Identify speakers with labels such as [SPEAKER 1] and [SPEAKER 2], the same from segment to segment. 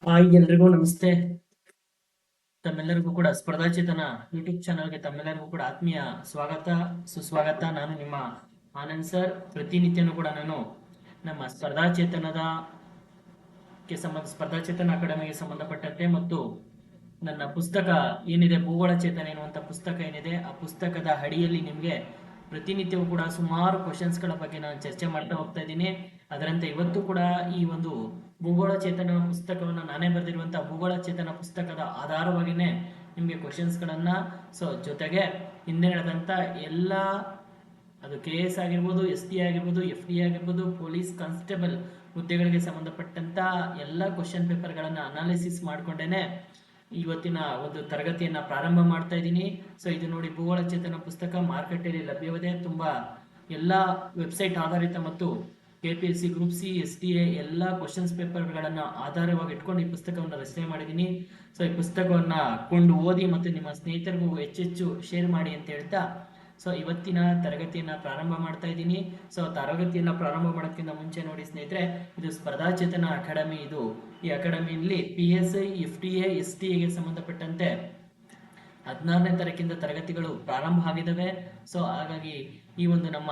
[SPEAKER 1] Hi ಎಲ್ರಿಗೂ ನಮಸ್ತೆ. ತಮ್ಮೆಲ್ಲರಿಗೂ ಕೂಡ ಸ್ಪರ್ಧಾಚೇತನ ಯೂಟ್ಯೂಬ್ ಚಾನಲ್ಗೆ ತಮ್ಮೆಲ್ಲರಿಗೂ ಕೂಡ ಆತ್ಮೀಯ ಸ್ವಾಗತ ಸುಸ್ವಾಗತ. ನಾನು ನಿಮ್ಮ ಆನಂದ್ ಸರ್. ಪ್ರತಿನಿತ್ಯನೂ ಕೂಡ ನಾನು ನಮ್ಮ ಸ್ಪರ್ಧಾಚೇತನ ಅಕಾಡೆಮಿಗೆ ಸಂಬಂಧಪಟ್ಟಂತೆ ಮತ್ತು ನನ್ನ ಪುಸ್ತಕ ಏನಿದೆ ಭೂಗೋಳ ಚೇತನ ಎನ್ನುವಂಥ ಪುಸ್ತಕ ಏನಿದೆ ಆ ಪುಸ್ತಕದ ಅಡಿಯಲ್ಲಿ ನಿಮಗೆ ಪ್ರತಿನಿತ್ಯವೂ ಕೂಡ ಸುಮಾರು ಕ್ವಶನ್ಸ್ಗಳ ಬಗ್ಗೆ ನಾನು ಚರ್ಚೆ ಮಾಡ್ತಾ ಹೋಗ್ತಾ ಇದ್ದೀನಿ. ಅದರಂತೆ ಇವತ್ತು ಕೂಡ ಈ ಒಂದು ಭೂಗೋಳ ಚೇತನ ಪುಸ್ತಕವನ್ನು ನಾನೇ ಬರೆದಿರುವಂತಹ ಭೂಗೋಳ ಚೇತನ ಪುಸ್ತಕದ ಆಧಾರವಾಗಿನೇ ನಿಮಗೆ ಕ್ವಶನ್ಸ್ಗಳನ್ನ ಜೊತೆಗೆ ಹಿಂದೆ ನಡೆದಂತ ಎಲ್ಲ ಅದು KS ಆಗಿರ್ಬೋದು, ST ಆಗಿರ್ಬೋದು, FD ಆಗಿರ್ಬೋದು, ಪೊಲೀಸ್ ಕಾನ್ಸ್ಟೇಬಲ್ ಹುದ್ದೆಗಳಿಗೆ ಸಂಬಂಧಪಟ್ಟಂತ ಎಲ್ಲ ಕ್ವಶನ್ ಪೇಪರ್ಗಳನ್ನ ಅನಾಲಿಸಿಸ್ ಮಾಡ್ಕೊಂಡೇನೆ ಇವತ್ತಿನ ಒಂದು ತರಗತಿಯನ್ನ ಪ್ರಾರಂಭ ಮಾಡ್ತಾ ಇದ್ದೀನಿ. ಇದು ನೋಡಿ ಭೂಗೋಳ ಚೇತನ ಪುಸ್ತಕ ಮಾರುಕಟ್ಟೆಯಲ್ಲಿ ಲಭ್ಯವಿದೆ. ತುಂಬಾ ಎಲ್ಲ ವೆಬ್ಸೈಟ್ ಆಧಾರಿತ ಮತ್ತು KPSC ಗ್ರೂಪ್ C STA ಎಲ್ಲ ಕ್ವಶನ್ಸ್ ಪೇಪರ್ಗಳನ್ನ ಆಧಾರವಾಗಿ ಇಟ್ಕೊಂಡು ಈ ಪುಸ್ತಕವನ್ನು ರಚನೆ ಮಾಡಿದ್ದೀನಿ. ಈ ಪುಸ್ತಕವನ್ನ ಕೊಂಡು ಓದಿ ಮತ್ತು ನಿಮ್ಮ ಸ್ನೇಹಿತರಿಗೂ ಹೆಚ್ಚೆಚ್ಚು ಶೇರ್ ಮಾಡಿ ಅಂತ ಹೇಳ್ತಾ ಇವತ್ತಿನ ತರಗತಿಯನ್ನ ಪ್ರಾರಂಭ ಮಾಡ್ತಾ ಇದ್ದೀನಿ. ತರಗತಿಯನ್ನ ಪ್ರಾರಂಭ ಮಾಡೋದಕ್ಕಿಂತ ಮುಂಚೆ ನೋಡಿ ಸ್ನೇಹಿತರೆ, ಇದು ಸ್ಪರ್ಧಾಚೇತನ ಅಕಾಡೆಮಿ. ಈ ಅಕಾಡೆಮಿಯಲ್ಲಿ PSI FTA STA ಗೆ ಸಂಬಂಧಪಟ್ಟಂತೆ 16ನೇ ತಾರೀಕಿಂದ ತರಗತಿಗಳು ಪ್ರಾರಂಭ ಆಗಿದ್ದಾವೆ. ಹಾಗಾಗಿ ಈ ಒಂದು ನಮ್ಮ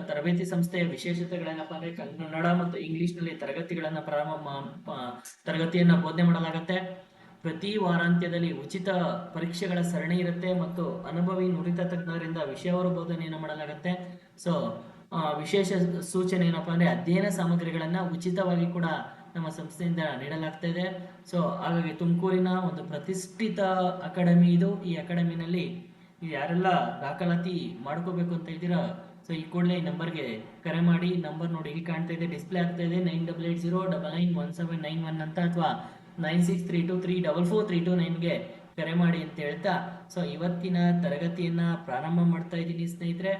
[SPEAKER 1] ತರಬೇತಿ ಸಂಸ್ಥೆಯ ವಿಶೇಷತೆಗಳೇನಪ್ಪ ಅಂದ್ರೆ ಕನ್ನಡ ಮತ್ತು ಇಂಗ್ಲಿಷ್ ನಲ್ಲಿ ತರಗತಿಯನ್ನ ಬೋಧನೆ ಮಾಡಲಾಗುತ್ತೆ. ಪ್ರತಿ ವಾರಾಂತ್ಯದಲ್ಲಿ ಉಚಿತ ಪರೀಕ್ಷೆಗಳ ಸರಣಿ ಇರುತ್ತೆ ಮತ್ತು ಅನುಭವಿ ನುರಿತ ತಜ್ಞರಿಂದ ವಿಷಯವಾರು ಬೋಧನೆಯನ್ನು ಮಾಡಲಾಗುತ್ತೆ. ವಿಶೇಷ ಸೂಚನೆ ಏನಪ್ಪಾ ಅಂದ್ರೆ ಅಧ್ಯಯನ ಸಾಮಗ್ರಿಗಳನ್ನ ಉಚಿತವಾಗಿ ಕೂಡ ನಮ್ಮ ಸಂಸ್ಥೆಯಿಂದ ನೀಡಲಾಗ್ತಾ ಇದೆ. ಹಾಗಾಗಿ ತುಮಕೂರಿನ ಒಂದು ಪ್ರತಿಷ್ಠಿತ ಅಕಾಡೆಮಿ ಇದು. ಈ ಅಕಾಡೆಮಿನಲ್ಲಿ ಯಾರೆಲ್ಲ ದಾಖಲಾತಿ ಮಾಡ್ಕೋಬೇಕು ಅಂತ ಇದ್ದೀರಾ ಈ ಕೂಡಲೇ ಈ ನಂಬರ್ಗೆ ಕರೆ ಮಾಡಿ. ನಂಬರ್ ನೋಡಿ ಇಲ್ಲಿ ಕಾಣ್ತಾ ಇದೆ, ಡಿಸ್ಪ್ಲೇ ಆಗ್ತಾ ಇದೆ, 9880991791 ಅಂತ, ಅಥವಾ 9632344329ಗೆ ಕರೆ ಮಾಡಿ ಅಂತ ಹೇಳ್ತಾ ಇವತ್ತಿನ ತರಗತಿಯನ್ನ ಪ್ರಾರಂಭ ಮಾಡ್ತಾ ಇದ್ದೀನಿ ಸ್ನೇಹಿತರೆ.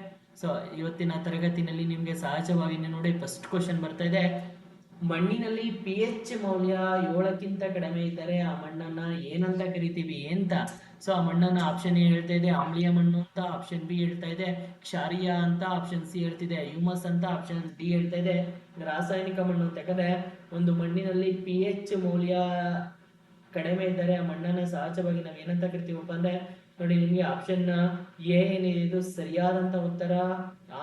[SPEAKER 1] ಇವತ್ತಿನ ತರಗತಿನಲ್ಲಿ ನಿಮ್ಗೆ ಸಹಜವಾಗಿ ನೋಡಿ ಫಸ್ಟ್ ಕ್ವಶನ್ ಬರ್ತಾ ಇದೆ. ಮಣ್ಣಿನಲ್ಲಿ pH ಮೌಲ್ಯ 7ಕ್ಕಿಂತ ಕಡಿಮೆ ಇದ್ದರೆ ಆ ಮಣ್ಣನ್ನ ಏನಂತ ಕರಿತೀವಿ ಅಂತ. ಆ ಮಣ್ಣನ್ನ ಆಪ್ಷನ್ ಎ ಹೇಳ್ತಾ ಇದೆ ಆಮ್ಲೀಯ ಮಣ್ಣು ಅಂತ, ಆಪ್ಷನ್ ಬಿ ಹೇಳ್ತಾ ಇದೆ ಕ್ಷಾರೀಯ ಅಂತ, ಆಪ್ಷನ್ ಸಿ ಹೇಳ್ತಿದೆ ಹ್ಯೂಮಸ್ ಅಂತ, ಆಪ್ಷನ್ ಡಿ ಹೇಳ್ತಾ ಇದೆ ರಾಸಾಯನಿಕ ಮಣ್ಣು ಅಂತ. ಯಾಕಂದ್ರೆ ಒಂದು ಮಣ್ಣಿನಲ್ಲಿ pH ಮೌಲ್ಯ ಕಡಿಮೆ ಇದ್ದರೆ ಆ ಮಣ್ಣನ್ನ ಸಹಜವಾಗಿ ನಾವ್ ಏನಂತ ಕರಿತೀವಪ್ಪ ಅಂದ್ರೆ ನೋಡಿ ನಿಮ್ಗೆ ಆಪ್ಷನ್ ಎ ಏನಿದೆ ಇದು ಸರಿಯಾದಂತ ಉತ್ತರ,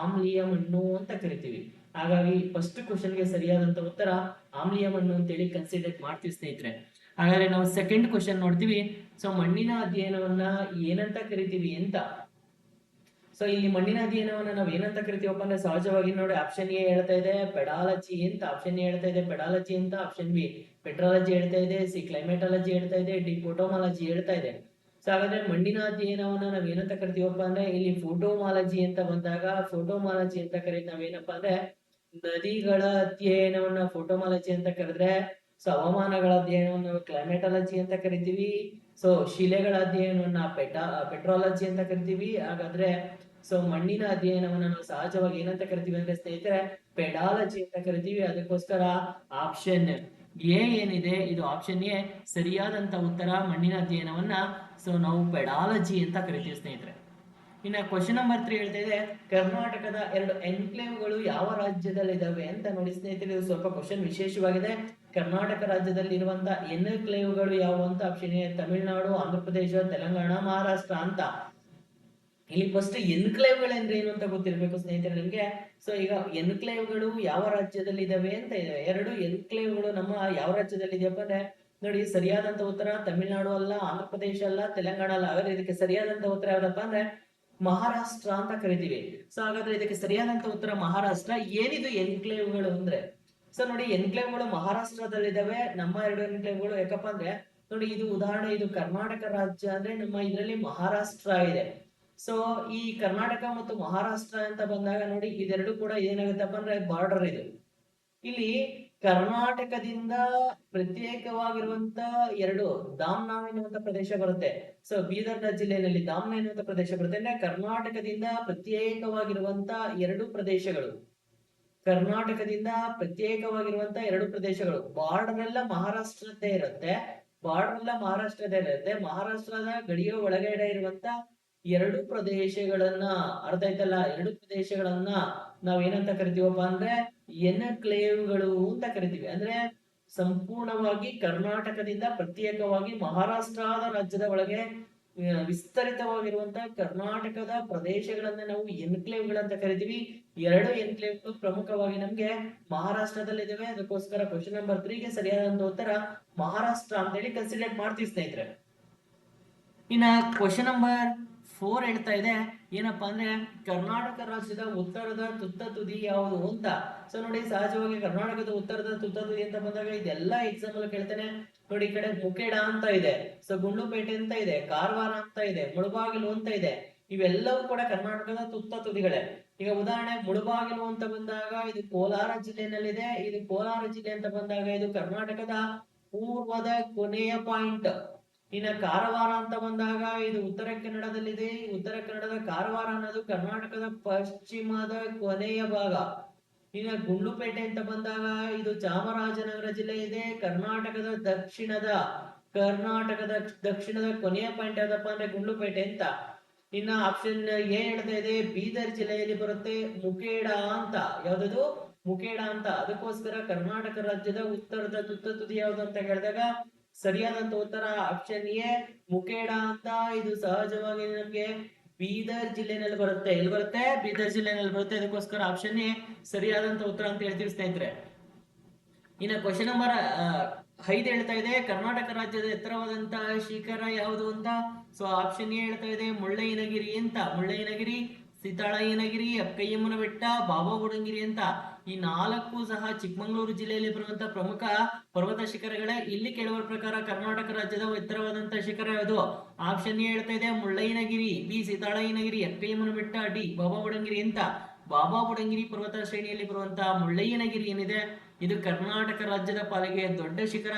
[SPEAKER 1] ಆಮ್ಲೀಯ ಮಣ್ಣು ಅಂತ ಕರಿತೀವಿ. ಹಾಗಾಗಿ ಫಸ್ಟ್ ಕ್ವಶನ್ಗೆ ಸರಿಯಾದಂತ ಉತ್ತರ ಆಮ್ಲೀಯ ಮಣ್ಣು ಅಂತೇಳಿ ಕನ್ಸಿಡರ್ ಮಾಡ್ತೀವಿ ಸ್ನೇಹಿತರೆ. ಹಾಗಾದ್ರೆ ನಾವು ಸೆಕೆಂಡ್ ಕ್ವಶನ್ ನೋಡ್ತೀವಿ. ಮಣ್ಣಿನ ಅಧ್ಯಯನವನ್ನ ಏನಂತ ಕರಿತೀವಿ ಅಂತ. ಇಲ್ಲಿ ಮಣ್ಣಿನ ಅಧ್ಯಯನವನ್ನ ನಾವ್ ಏನಂತ ಕರಿತೀವಪ್ಪ ಅಂದ್ರೆ ಸಹಜವಾಗಿ ನೋಡಿ ಆಪ್ಷನ್ ಎ ಹೇಳ್ತಾ ಇದೆ ಪೆಡಾಲಜಿ ಅಂತ, ಆಪ್ಷನ್ ಎ ಹೇಳ್ತಾ ಇದೆ ಪೆಡಾಲಜಿ ಅಂತ, ಆಪ್ಷನ್ ಬಿ ಪೆಟ್ರಾಲಜಿ ಹೇಳ್ತಾ ಇದೆ, ಸಿ ಕ್ಲೈಮೇಟಾಲಜಿ ಹೇಳ್ತಾ ಇದೆ, ಡಿ ಫೋಟೋಮಾಲಜಿ ಹೇಳ್ತಾ ಇದೆ. ಹಾಗಾದ್ರೆ ಮಣ್ಣಿನ ಅಧ್ಯಯನವನ್ನ ನಾವ್ ಏನಂತ ಕರಿತೀವಪ್ಪ ಅಂದ್ರೆ ಇಲ್ಲಿ ಫೋಟೋಮಾಲಜಿ ಅಂತ ಬಂದಾಗ ಫೋಟೋಮಾಲಜಿ ಅಂತ ಕರೀತೀವಿ. ನಾವೇನಪ್ಪ ಅಂದ್ರೆ ನದಿಗಳ ಅಧ್ಯಯನವನ್ನ ಫೋಟೋಮಾಲಜಿ ಅಂತ ಕರೆದ್ರೆ, ಹವಾಮಾನಗಳ ಅಧ್ಯಯನವನ್ನು ಕ್ಲೈಮೇಟಾಲಜಿ ಅಂತ ಕರಿತೀವಿ. ಶಿಲೆಗಳ ಅಧ್ಯಯನವನ್ನ ಪೆಟ್ರಾಲಜಿ ಅಂತ ಕರಿತೀವಿ. ಹಾಗಾದ್ರೆ ಮಣ್ಣಿನ ಅಧ್ಯಯನವನ್ನ ನಾವು ಸಹಜವಾಗಿ ಏನಂತ ಕರಿತೀವಿ ಅಂದ್ರೆ ಸ್ನೇಹಿತರೆ ಪೆಡಾಲಜಿ ಅಂತ ಕರಿತೀವಿ. ಅದಕ್ಕೋಸ್ಕರ ಆಪ್ಷನ್ ಎ ಏನಿದೆ ಇದು ಆಪ್ಷನ್ ಎ ಸರಿಯಾದಂತ ಉತ್ತರ. ಮಣ್ಣಿನ ಅಧ್ಯಯನವನ್ನ ನಾವು ಪೆಡಾಲಜಿ ಅಂತ ಕರಿತೀವಿ ಸ್ನೇಹಿತರೆ. ಇನ್ನ ಕ್ವಶನ್ ನಂಬರ್ 3 ಹೇಳ್ತಾ ಇದೆ ಕರ್ನಾಟಕದ 2 ಎನ್ಕ್ಲೇವ್ಗಳು ಯಾವ ರಾಜ್ಯದಲ್ಲಿದ್ದಾವೆ ಅಂತ. ನೋಡಿ ಸ್ನೇಹಿತರೆ ಇದು ಸ್ವಲ್ಪ ಕ್ವಶನ್ ವಿಶೇಷವಾಗಿದೆ. ಕರ್ನಾಟಕ ರಾಜ್ಯದಲ್ಲಿ ಇರುವಂತ ಎನ್ಕ್ಲೇವ್ಗಳು ಯಾವ ಅಂತ ಆಪ್ಷನ್ ಎ ತಮಿಳುನಾಡು, ಆಂಧ್ರ ಪ್ರದೇಶ, ತೆಲಂಗಾಣ, ಮಹಾರಾಷ್ಟ್ರ ಅಂತ. ಇಲ್ಲಿ ಫಸ್ಟ್ ಎನ್ಕ್ಲೇವ್ಗಳು ಅಂದ್ರೆ ಏನು ಅಂತ ಗೊತ್ತಿರಬೇಕು ಸ್ನೇಹಿತರೆ ನಿಮ್ಗೆ. ಈಗ ಎನ್ಕ್ಲೇವ್ಗಳು ಯಾವ ರಾಜ್ಯದಲ್ಲಿ ಇದಾವೆ ಅಂತ ಇದೆ. 2 ಎನ್ಕ್ಲೇವ್ಗಳು ನಮ್ಮ ಯಾವ ರಾಜ್ಯದಲ್ಲಿ ಇದೆಯಪ್ಪ ಅಂದ್ರೆ ನೋಡಿ ಸರಿಯಾದಂತ ಉತ್ತರ ತಮಿಳುನಾಡು ಅಲ್ಲ, ಆಂಧ್ರ ಪ್ರದೇಶ ಅಲ್ಲ, ತೆಲಂಗಾಣ ಅಲ್ಲ. ಹಾಗಾದ್ರೆ ಇದಕ್ಕೆ ಸರಿಯಾದಂತ ಉತ್ತರ ಯಾವ್ದಪ್ಪ ಅಂದ್ರೆ ಮಹಾರಾಷ್ಟ್ರ ಅಂತ ಕರಿತೀವಿ. ಹಾಗಾದ್ರೆ ಇದಕ್ಕೆ ಸರಿಯಾದಂತ ಉತ್ತರ ಮಹಾರಾಷ್ಟ್ರ. ಏನಿದು ಎನ್ಕ್ಲೇವ್ಗಳು ಅಂದ್ರೆ ನೋಡಿ ಎನ್ಕ್ಲೇವ್ಗಳು ಮಹಾರಾಷ್ಟ್ರದಲ್ಲಿದ್ದಾವೆ. ನಮ್ಮ 2 ಎನ್ಕ್ಲೇವ್ಗಳು ಯಾಕಪ್ಪ ಅಂದ್ರೆ ನೋಡಿ ಇದು ಉದಾಹರಣೆ, ಇದು ಕರ್ನಾಟಕ ರಾಜ್ಯ ಅಂದ್ರೆ ನಮ್ಮ ಇದರಲ್ಲಿ ಮಹಾರಾಷ್ಟ್ರ ಇದೆ. ಈ ಕರ್ನಾಟಕ ಮತ್ತು ಮಹಾರಾಷ್ಟ್ರ ಅಂತ ಬಂದಾಗ ನೋಡಿ ಇದೆರಡು ಕೂಡ ಏನಾಗುತ್ತಪ್ಪ ಅಂದ್ರೆ ಬಾರ್ಡರ್ ಇದು. ಇಲ್ಲಿ ಕರ್ನಾಟಕದಿಂದ ಪ್ರತ್ಯೇಕವಾಗಿರುವಂತ 2 ದಾಮ್ನಾವ್ ಎನ್ನುವಂತ ಪ್ರದೇಶ ಬರುತ್ತೆ. ಬೀದರ್ ಜಿಲ್ಲೆಯಲ್ಲಿ ದಾಮ್ನ ಎನ್ನುವಂತ ಪ್ರದೇಶ ಬರುತ್ತೆ. ಅಂದ್ರೆ ಕರ್ನಾಟಕದಿಂದ ಪ್ರತ್ಯೇಕವಾಗಿರುವಂತ 2 ಪ್ರದೇಶಗಳು. ಕರ್ನಾಟಕದಿಂದ ಪ್ರತ್ಯೇಕವಾಗಿರುವಂತ 2 ಪ್ರದೇಶಗಳು. ಬಾರ್ಡರ್ ಎಲ್ಲ ಮಹಾರಾಷ್ಟ್ರದ್ದೇ ಇರುತ್ತೆ. ಮಹಾರಾಷ್ಟ್ರದ ಗಡಿಯ ಒಳಗಡೆ ಇರುವಂತ 2 ಪ್ರದೇಶಗಳನ್ನ ಅರ್ಥ ಆಯ್ತಲ್ಲ, 2 ಪ್ರದೇಶಗಳನ್ನ ನಾವ್ ಏನಂತ ಕರಿತೀವಪ್ಪ ಅಂದ್ರೆ ಎನ್ಕ್ಲೇವ್ಗಳು ಅಂತ ಕರಿತೀವಿ. ಅಂದ್ರೆ ಸಂಪೂರ್ಣವಾಗಿ ಕರ್ನಾಟಕದಿಂದ ಪ್ರತ್ಯೇಕವಾಗಿ ಮಹಾರಾಷ್ಟ್ರದ ರಾಜ್ಯದ ಒಳಗೆ ವಿಸ್ತರಿತವಾಗಿರುವಂತಹ ಕರ್ನಾಟಕದ ಪ್ರದೇಶಗಳನ್ನ ನಾವು ಎನ್ಕ್ಲೇವ್ಗಳಂತ ಕರಿತೀವಿ. 2 ಎನ್ಕ್ಲೇವ್ಗಳು ಪ್ರಮುಖವಾಗಿ ನಮ್ಗೆ ಮಹಾರಾಷ್ಟ್ರದಲ್ಲಿದ್ದಾವೆ. ಅದಕ್ಕೋಸ್ಕರ ಕ್ವಶನ್ ನಂಬರ್ 3 ಗೆ ಸರಿಯಾದಂತ ಉತ್ತರ ಮಹಾರಾಷ್ಟ್ರ ಅಂತ ಹೇಳಿ ಕನ್ಸಿಡರ್ ಮಾಡ್ತೀವಿ ಸ್ನೇಹಿತರೆ. ಇನ್ನ ಕ್ವಶನ್ ನಂಬರ್ 4 ಹೇಳ್ತಾ ಇದೆ ಏನಪ್ಪಾ ಅಂದ್ರೆ ಕರ್ನಾಟಕ ರಾಜ್ಯದ ಉತ್ತರದ ತುತ್ತ ತುದಿ ಯಾವುದು ಅಂತ. ಸೊ ನೋಡಿ, ಸಹಜವಾಗಿ ಕರ್ನಾಟಕದ ಉತ್ತರದ ತುತ್ತ ತುದಿ ಅಂತ ಬಂದಾಗ ಇದೆಲ್ಲ ಎಕ್ಸಾಮ್ ಅಲ್ಲಿ ಕೇಳ್ತಾನೆ. ನೋಡಿ, ಈ ಕಡೆ ಮುಖೇಡ ಅಂತ ಇದೆ, ಸೊ ಗುಂಡ್ಲುಪೇಟೆ ಅಂತ ಇದೆ, ಕಾರವಾರ ಅಂತ ಇದೆ, ಮುಳಬಾಗಿಲು ಅಂತ ಇದೆ. ಇವೆಲ್ಲವೂ ಕೂಡ ಕರ್ನಾಟಕದ ತುತ್ತ ತುದಿಗಳೇ. ಈಗ ಉದಾಹರಣೆ ಮುಳಬಾಗಿಲು ಅಂತ ಬಂದಾಗ ಇದು ಕೋಲಾರ ಜಿಲ್ಲೆನಲ್ಲಿದೆ. ಇದು ಕೋಲಾರ ಜಿಲ್ಲೆ ಅಂತ ಬಂದಾಗ ಇದು ಕರ್ನಾಟಕದ ಪೂರ್ವದ ಕೊನೆಯ ಪಾಯಿಂಟ್. ಇನ್ನ ಕಾರವಾರ ಅಂತ ಬಂದಾಗ ಇದು ಉತ್ತರ ಕನ್ನಡದಲ್ಲಿದೆ. ಉತ್ತರ ಕನ್ನಡದ ಕಾರವಾರ ಅನ್ನೋದು ಕರ್ನಾಟಕದ ಪಶ್ಚಿಮದ ಕೊನೆಯ ಭಾಗ. ಇನ್ನ ಗುಂಡ್ಲುಪೇಟೆ ಅಂತ ಬಂದಾಗ ಇದು ಚಾಮರಾಜನಗರ ಜಿಲ್ಲೆ ಇದೆ, ಕರ್ನಾಟಕದ ದಕ್ಷಿಣದ ಕೊನೆಯ ಪಾಯಿಂಟ್ ಯಾವ್ದಪ್ಪ ಅಂದ್ರೆ ಗುಂಡ್ಲುಪೇಟೆ ಅಂತ. ಇನ್ನ ಆಪ್ಷನ್ ಎ ಹೇಳ್ತಾ ಇದೆ ಬೀದರ್ ಜಿಲ್ಲೆಯಲ್ಲಿ ಬರುತ್ತೆ ಮುಖೇಡ ಅಂತ. ಯಾವ್ದದು? ಮುಖೇಡ ಅಂತ. ಅದಕ್ಕೋಸ್ಕರ ಕರ್ನಾಟಕ ರಾಜ್ಯದ ಉತ್ತರದ ತುತ್ತ ತುದಿ ಯಾವ್ದು ಅಂತ ಹೇಳಿದಾಗ ಸರಿಯಾದಂತ ಉತ್ತರ ಆಪ್ಷನ್ ಎ ಮುಖೇಡ ಅಂತ. ಇದು ಸಹಜವಾಗಿ ನಮ್ಗೆ ಬೀದರ್ ಜಿಲ್ಲೆನಲ್ಲಿ ಬರುತ್ತೆ. ಎಲ್ಲಿ ಬರುತ್ತೆ? ಬೀದರ್ ಜಿಲ್ಲೆನಲ್ಲಿ ಬರುತ್ತೆ. ಅದಕ್ಕೋಸ್ಕರ ಆಪ್ಷನ್ ಎ ಸರಿಯಾದಂತ ಉತ್ತರ ಅಂತ ಹೇಳ್ತೀವಿ ಸ್ನೇಹಿತರೆ. ಇನ್ನು ಕ್ವಶನ್ ನಂಬರ್ 5 ಹೇಳ್ತಾ ಇದೆ ಕರ್ನಾಟಕ ರಾಜ್ಯದ ಎತ್ತರವಾದಂತಹ ಶಿಖರ ಯಾವುದು ಅಂತ. ಸೊ ಆಪ್ಷನ್ ಎ ಹೇಳ್ತಾ ಇದೆ ಮುಳ್ಳಯ್ಯನಗಿರಿ ಅಂತ. ಮುಳ್ಳಯ್ಯನಗಿರಿ, ಸೀತಾಳಯ್ಯನಗಿರಿ, ಅಕ್ಕಯ್ಯಮ್ಮನ ಬೆಟ್ಟ, ಬಾಬಾ ಬುಡಂಗಿರಿ ಅಂತ. ಈ 4 ಸಹ ಚಿಕ್ಕಮಗಳೂರು ಜಿಲ್ಲೆಯಲ್ಲಿ ಬರುವಂತಹ ಪ್ರಮುಖ ಪರ್ವತ ಶಿಖರಗಳೇ. ಇಲ್ಲಿ ಕೇಳುವ ಪ್ರಕಾರ ಕರ್ನಾಟಕ ರಾಜ್ಯದ ಎತ್ತರವಾದಂತಹ ಶಿಖರ ಯಾವುದು? ಆಪ್ಷನ್ ಎ ಹೇಳ್ತಾ ಇದೆ ಮುಳ್ಳಯ್ಯನಗಿರಿ, ಬಿ ಸೀತಾಳಯ್ಯನಗಿರಿ, ಅಕ್ಕಯ್ಯಮ್ಮನ ಬೆಟ್ಟ, ಡಿ ಬಾಬಾ ಬುಡಂಗಿರಿ ಅಂತ. ಬಾಬಾ ಬುಡಂಗಿರಿ ಪರ್ವತ ಶ್ರೇಣಿಯಲ್ಲಿ ಬರುವಂತಹ ಮುಳ್ಳಯ್ಯನಗಿರಿ ಏನಿದೆ ಇದು ಕರ್ನಾಟಕ ರಾಜ್ಯದ ಪಾಲಿಗೆ ದೊಡ್ಡ ಶಿಖರ.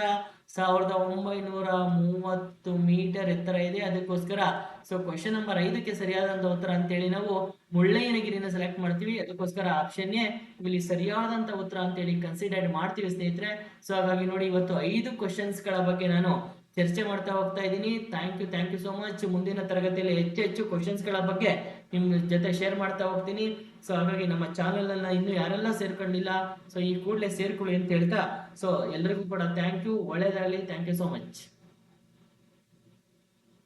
[SPEAKER 1] 1930 ಮೀಟರ್ ಎತ್ತರ ಇದೆ. ಅದಕ್ಕೋಸ್ಕರ ಸೊ ಕ್ವಶನ್ ನಂಬರ್ 5ಕ್ಕೆ ಸರಿಯಾದಂತ ಉತ್ತರ ಅಂತೇಳಿ ನಾವು ಮುಳ್ಳಯ್ಯನಗಿರಿನ ಸೆಲೆಕ್ಟ್ ಮಾಡ್ತೀವಿ. ಅದಕ್ಕೋಸ್ಕರ ಆಪ್ಷನ್ ಎ ಇಲ್ಲಿ ಸರಿಯಾದಂತ ಉತ್ತರ ಅಂತೇಳಿ ಕನ್ಸಿಡರ್ ಮಾಡ್ತೀವಿ ಸ್ನೇಹಿತರೆ. ಸೊ ಹಾಗಾಗಿ ನೋಡಿ, ಇವತ್ತು 5 ಕ್ವಶನ್ಸ್ ಗಳ ಬಗ್ಗೆ ನಾನು ಚರ್ಚೆ ಮಾಡ್ತಾ ಹೋಗ್ತಾ ಇದ್ದೀನಿ. Thank you so much. ಮುಂದಿನ ತರಗತಿಯಲ್ಲಿ ಹೆಚ್ಚು ಕ್ವಶನ್ಸ್ ಗಳ ಬಗ್ಗೆ ನಿಮ್ ಜೊತೆ ಶೇರ್ ಮಾಡ್ತಾ ಹೋಗ್ತೀನಿ. ಸೊ ಹಾಗಾಗಿ ನಮ್ಮ ಚಾನೆಲ್ ಅನ್ನ ಇನ್ನು ಯಾರೆಲ್ಲ ಸೇರ್ಕೊಂಡಿಲ್ಲ, ಸೊ ಈ ಕೂಡಲೇ ಸೇರ್ಕೊಳ್ಳಿ ಅಂತ ಹೇಳ್ತಾ, ಸೊ ಎಲ್ರಿಗೂ ಕೂಡ ಥ್ಯಾಂಕ್ ಯು. ಒಳ್ಳೇದಾಗಲಿ. Thank you so much.